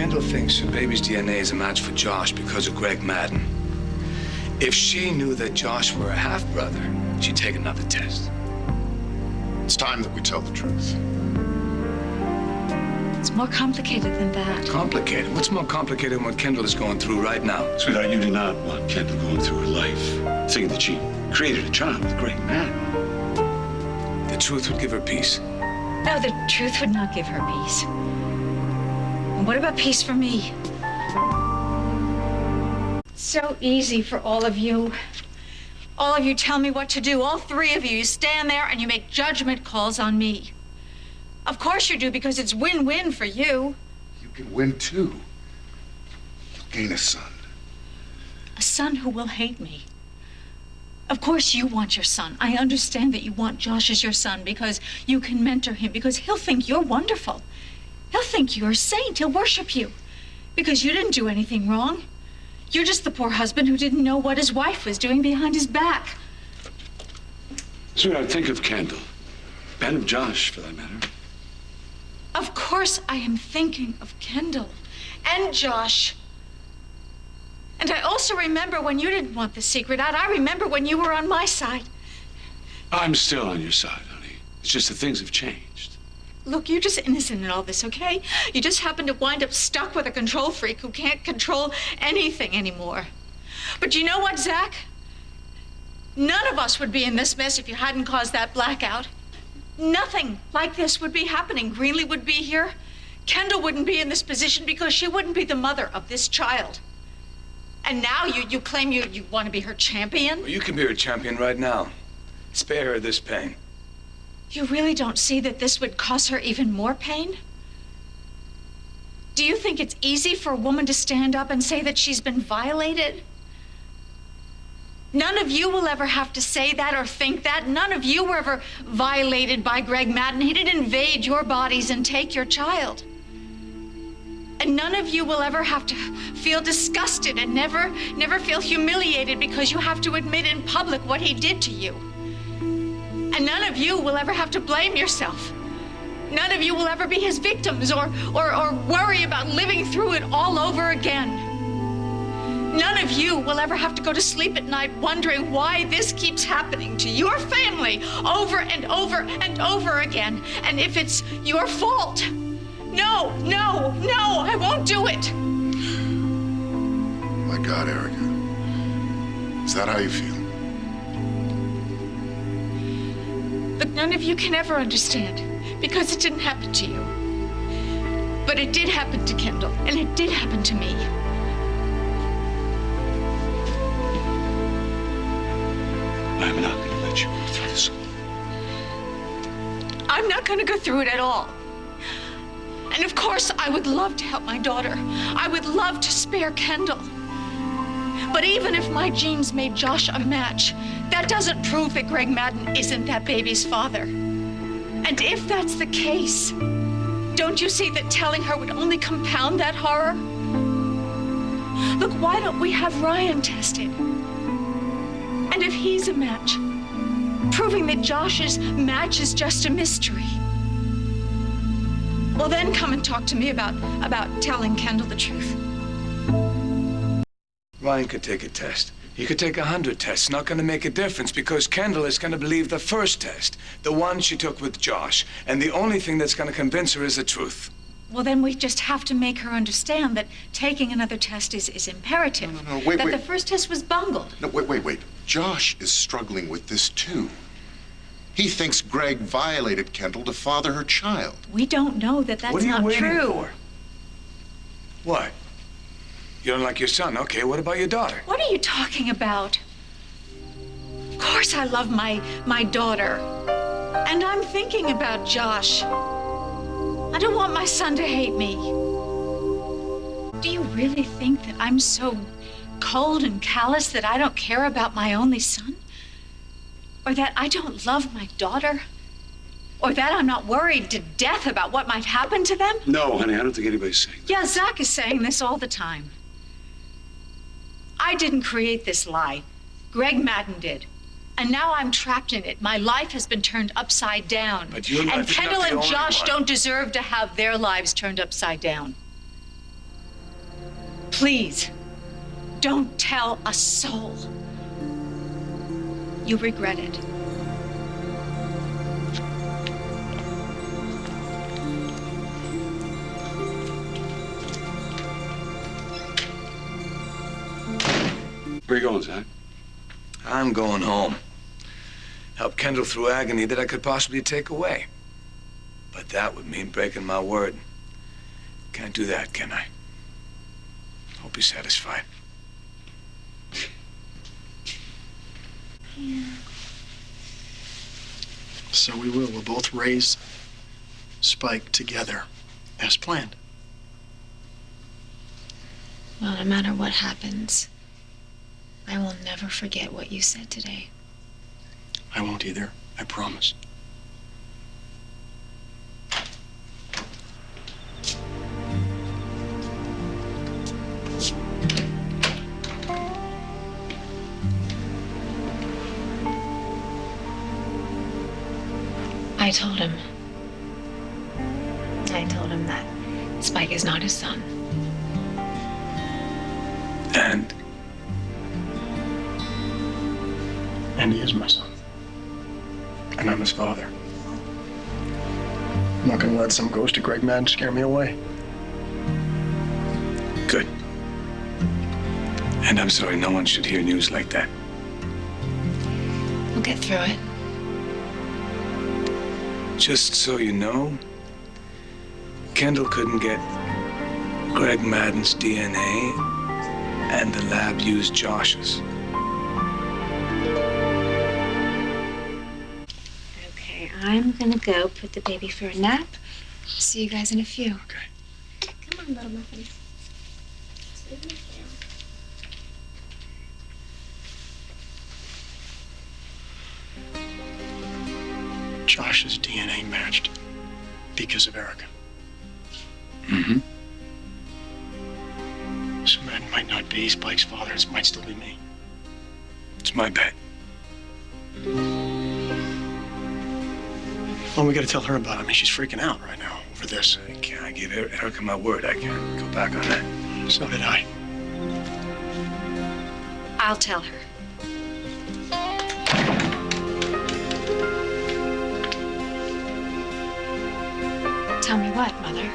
Kendall thinks her baby's DNA is a match for Josh because of Greg Madden. If she knew that Josh were a half-brother, she'd take another test. It's time that we tell the truth. It's more complicated than that. Complicated? What's more complicated than what Kendall is going through right now? Sweetheart, you do not want Kendall going through her life, thinking that she created a child with Greg Madden. The truth would give her peace. No, the truth would not give her peace. And what about peace for me? It's so easy for all of you. All of you tell me what to do. All three of you. You stand there and you make judgment calls on me. Of course you do, because it's win-win for you. You can win too. You'll gain a son. A son who will hate me. Of course you want your son. I understand that you want Josh as your son because you can mentor him, because he'll think you're wonderful. He'll think you're a saint. He'll worship you because you didn't do anything wrong. You're just the poor husband who didn't know what his wife was doing behind his back. Sweetheart, think of Kendall. And of Josh, for that matter. Of course I am thinking of Kendall and Josh. And I also remember when you didn't want the secret out. I remember when you were on my side. I'm still on your side, honey. It's just that things have changed. Look, you're just innocent in all this, okay? You just happen to wind up stuck with a control freak who can't control anything anymore. But you know what, Zach? None of us would be in this mess if you hadn't caused that blackout. Nothing like this would be happening. Greenlee would be here. Kendall wouldn't be in this position because she wouldn't be the mother of this child. And now you claim you want to be her champion? Well, you can be her champion right now. Spare her this pain. You really don't see that this would cause her even more pain? Do you think it's easy for a woman to stand up and say that she's been violated? None of you will ever have to say that or think that. None of you were ever violated by Greg Madden. He didn't invade your bodies and take your child. And none of you will ever have to feel disgusted and never feel humiliated because you have to admit in public what he did to you. And none of you will ever have to blame yourself. None of you will ever be his victims or worry about living through it all over again. None of you will ever have to go to sleep at night wondering why this keeps happening to your family over and over and over again, and if it's your fault. No, I won't do it. My God, Erica. Is that how you feel? But none of you can ever understand because it didn't happen to you. But it did happen to Kendall, and it did happen to me. I'm not going to let you go through this alone. I'm not going to go through it at all. And of course, I would love to help my daughter. I would love to spare Kendall. But even if my genes made Josh a match, that doesn't prove that Greg Madden isn't that baby's father. And if that's the case, don't you see that telling her would only compound that horror? Look, why don't we have Ryan tested? And if he's a match, proving that Josh's match is just a mystery, well, then come and talk to me about telling Kendall the truth. Ryan could take a test. He could take 100 tests. Not going to make a difference because Kendall is going to believe the first test, the one she took with Josh. And the only thing that's going to convince her is the truth. Well, then we just have to make her understand that taking another test is imperative. No, wait. The first test was bungled. No, wait. Josh is struggling with this too. He thinks Greg violated Kendall to father her child. We don't know that that's What are you not waiting true. for? What? You don't like your son? Okay, what about your daughter? What are you talking about? Of course I love my daughter. And I'm thinking about Josh. I don't want my son to hate me. Do you really think that I'm so cold and callous that I don't care about my only son? Or that I don't love my daughter? Or that I'm not worried to death about what might happen to them? No, honey, I don't think anybody's saying that. Yeah, Zach is saying this all the time. I didn't create this lie. Greg Madden did. And now I'm trapped in it. My life has been turned upside down. But your life is not and Kendall the and only Josh one. don't deserve to have their lives turned upside down. Please, don't tell a soul. You regret it. Where you going, Zach? I'm going home. Help Kendall through agony that I could possibly take away. But that would mean breaking my word. Can't do that, can I? Hope you're satisfied. So we will. We'll both raise Spike together, as planned. Well, no matter what happens, I will never forget what you said today. I won't either. I promise. I told him. I told him that Spike is not his son. And he is my son. And I'm his father. I'm not gonna let some ghost of Greg Madden scare me away. Good. And I'm sorry no one should hear news like that. We'll get through it. Just so you know, Kendall couldn't get Greg Madden's DNA, and the lab used Josh's. Okay, I'm gonna go put the baby for a nap. See you guys in a few. Okay. Come on, little muffin. Josh's DNA matched because of Erica. Mm-hmm. So Madden might not be Spike's father. It might still be me. It's my bet. Well, we gotta tell her about it. I mean, she's freaking out right now over this. I give Erica my word. I can't go back on that. So did I. I'll tell her. Tell me what, Mother?